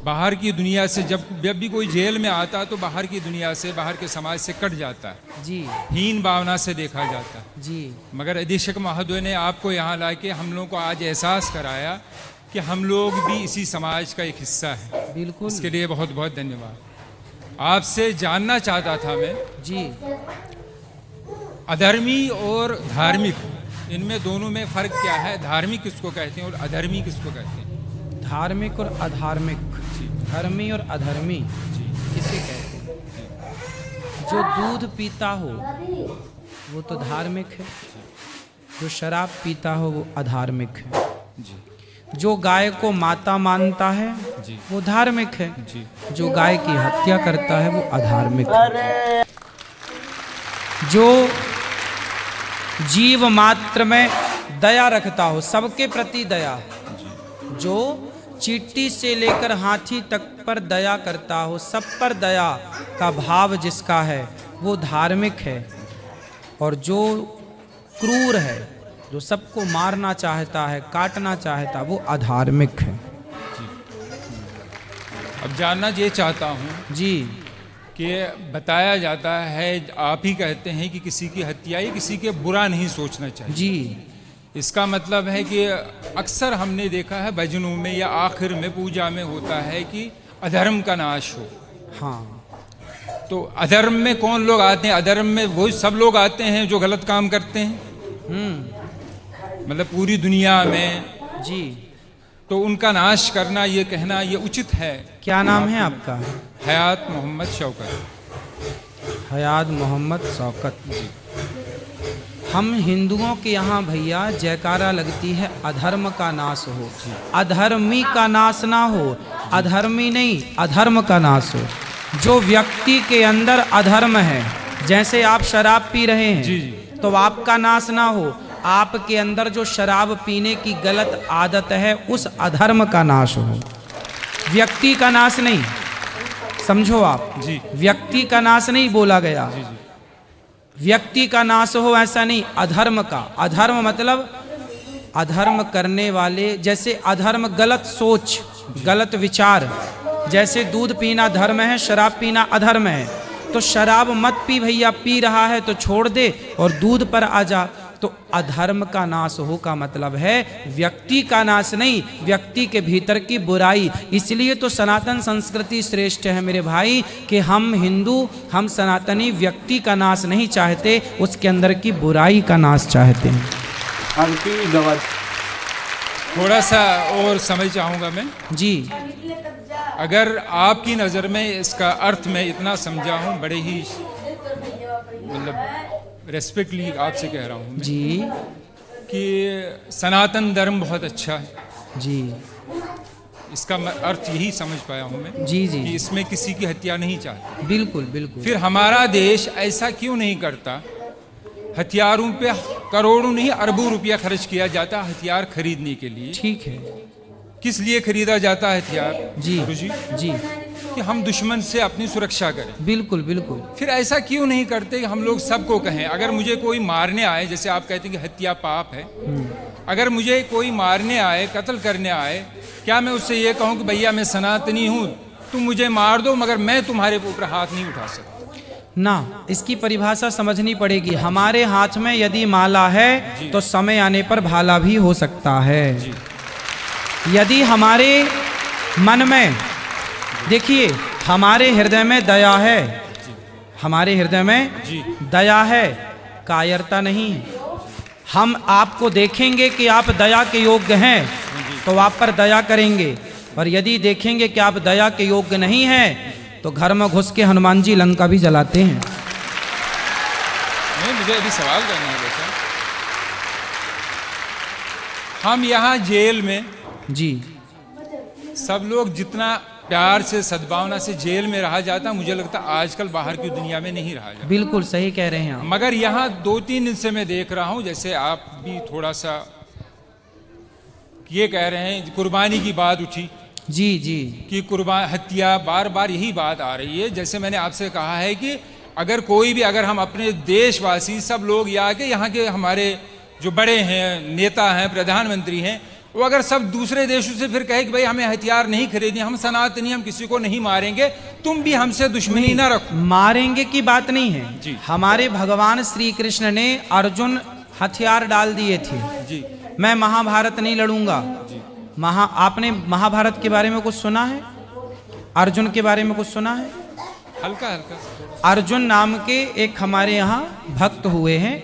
बाहर की दुनिया से जब भी कोई जेल में आता तो बाहर की दुनिया से, बाहर के समाज से कट जाता है जी, हीन भावना से देखा जाता है जी। मगर अधीक्षक महोदय ने आपको यहाँ लाके हम लोगों को आज एहसास कराया कि हम लोग भी इसी समाज का एक हिस्सा है। बिल्कुल। इसके लिए बहुत बहुत धन्यवाद। आपसे जानना चाहता था मैं जी, अधर्मी और धार्मिक, इनमें दोनों में फर्क क्या है? धार्मिक किसको कहते हैं और अधर्मी किसको कहते हैं? धार्मिक और अधार्मिक, धर्मी और अधर्मी जी किसे कहते हैं? जो दूध पीता हो वो तो धार्मिक है, जो शराब पीता हो वो अधार्मिक है, जी जो गाय को माता मानता है जी वो धार्मिक है, जी जो गाय की हत्या करता है वो अधार्मिक है। जो जीव मात्र में दया रखता हो, सबके प्रति दया, जो चींटी से लेकर हाथी तक पर दया करता हो, सब पर दया का भाव जिसका है वो धार्मिक है। और जो क्रूर है, जो सबको मारना चाहता है, काटना चाहता है, वो अधार्मिक है। अब जानना ये चाहता हूँ जी, कि बताया जाता है, आप ही कहते हैं कि किसी की हत्या या किसी के बुरा नहीं सोचना चाहिए। जी, इसका मतलब है कि अक्सर हमने देखा है भजनों में या आखिर में पूजा में होता है कि अधर्म का नाश हो। हाँ, तो अधर्म में कौन लोग आते हैं? अधर्म में वो सब लोग आते हैं जो गलत काम करते हैं, मतलब पूरी दुनिया में। जी। तो उनका नाश करना, ये कहना ये उचित है? क्या नाम है आपका? हयात मोहम्मद शौकत। हयात मोहम्मद शौकत जी। हम हिंदुओं के यहाँ भैया जयकारा लगती है अधर्म का नाश हो, अधर्मी का नाश ना हो, अधर्मी नहीं अधर्म का नाश हो। जो व्यक्ति के अंदर अधर्म है, जैसे आप शराब पी रहे हैं जी जी, तो आपका नाश ना हो, आपके अंदर जो शराब पीने की गलत आदत है उस अधर्म का नाश हो, व्यक्ति का नाश नहीं। समझो आप जी व्यक्ति का नाश नहीं बोला गया, जी जी, व्यक्ति का नाश हो ऐसा नहीं, अधर्म का। अधर्म मतलब अधर्म करने वाले, जैसे अधर्म गलत सोच, गलत विचार। जैसे दूध पीना धर्म है, शराब पीना अधर्म है, तो शराब मत पी भैया, पी रहा है तो छोड़ दे और दूध पर आ जा। तो अधर्म का नाश हो का मतलब है व्यक्ति का नाश नहीं, व्यक्ति के भीतर की बुराई। इसलिए तो सनातन संस्कृति श्रेष्ठ है मेरे भाई, कि हम हिंदू, हम सनातनी व्यक्ति का नाश नहीं चाहते, उसके अंदर की बुराई का नाश चाहते हैं। थोड़ा सा और समझ चाहूँगा मैं जी। अगर आपकी नज़र में इसका अर्थ मैं इतना समझा हूँ, बड़े ही मतलब रेस्पेक्टली आपसे कह रहा हूँ मैं, जी कि सनातन धर्म बहुत अच्छा है। जी इसका अर्थ यही समझ पाया हूँ मैं जी जी कि इसमें किसी की हत्या नहीं चाहते। बिल्कुल बिल्कुल। फिर हमारा देश ऐसा क्यों नहीं करता? हथियारों पे करोड़ों नहीं अरबों रुपया खर्च किया जाता हथियार खरीदने के लिए। ठीक है। किस लिए खरीदा जाता है हथियार? जी गुरुजी जी, कि हम दुश्मन से अपनी सुरक्षा करें। बिल्कुल बिल्कुल। फिर ऐसा क्यों नहीं करते कि हम लोग सबको कहें, अगर मुझे कोई मारने आए, जैसे आप कहते हैं कि हत्या पाप है, अगर मुझे कोई मारने आए, कत्ल करने आए, क्या मैं उससे ये कहूँ कि भैया मैं सनातनी हूँ, तुम मुझे मार दो मगर मैं तुम्हारे ऊपर हाथ नहीं उठा सकता? ना, इसकी परिभाषा समझनी पड़ेगी। हमारे हाथ में यदि माला है तो समय आने पर भाला भी हो सकता है। यदि हमारे मन में, देखिए हमारे हृदय में दया है, हमारे हृदय में दया है, कायरता नहीं। हम आपको देखेंगे कि आप दया के योग्य हैं तो आप पर दया करेंगे, और यदि देखेंगे कि आप दया के योग्य नहीं हैं तो घर में घुस के हनुमान जी लंका भी जलाते हैं। नहीं, मुझे अभी सवाल करना है बेटा। हम यहाँ जेल में जी, सब लोग जितना प्यार से सद्भावना से जेल में रहा जाता, मुझे लगता आजकल बाहर की दुनिया में नहीं रहा जाता। बिल्कुल सही कह रहे हैं आप। मगर यहाँ 2-3 दिन से मैं देख रहा हूँ, जैसे आप भी थोड़ा सा ये कह रहे हैं, कुर्बानी की बात उठी जी जी, कि कुर्बान हत्या, बार बार यही बात आ रही है। जैसे मैंने आपसे कहा है कि अगर कोई भी, अगर हम अपने देशवासी सब लोग या के यहाँ के हमारे जो बड़े हैं, नेता हैं, प्रधानमंत्री हैं, वो अगर सब दूसरे देशों से फिर कहे कि भाई हमें हथियार नहीं खरीदने, हम सनातनी, हम किसी को नहीं मारेंगे, तुम भी हमसे दुश्मनी ना रखो। मारेंगे की बात नहीं है जी। हमारे भगवान श्री कृष्ण ने अर्जुन हथियार डाल दिए थे, जी मैं महाभारत नहीं लड़ूंगा। जी। आपने महाभारत के बारे में कुछ सुना है? अर्जुन के बारे में कुछ सुना है? हल्का हल्का। अर्जुन नाम के एक हमारे यहाँ भक्त हुए हैं,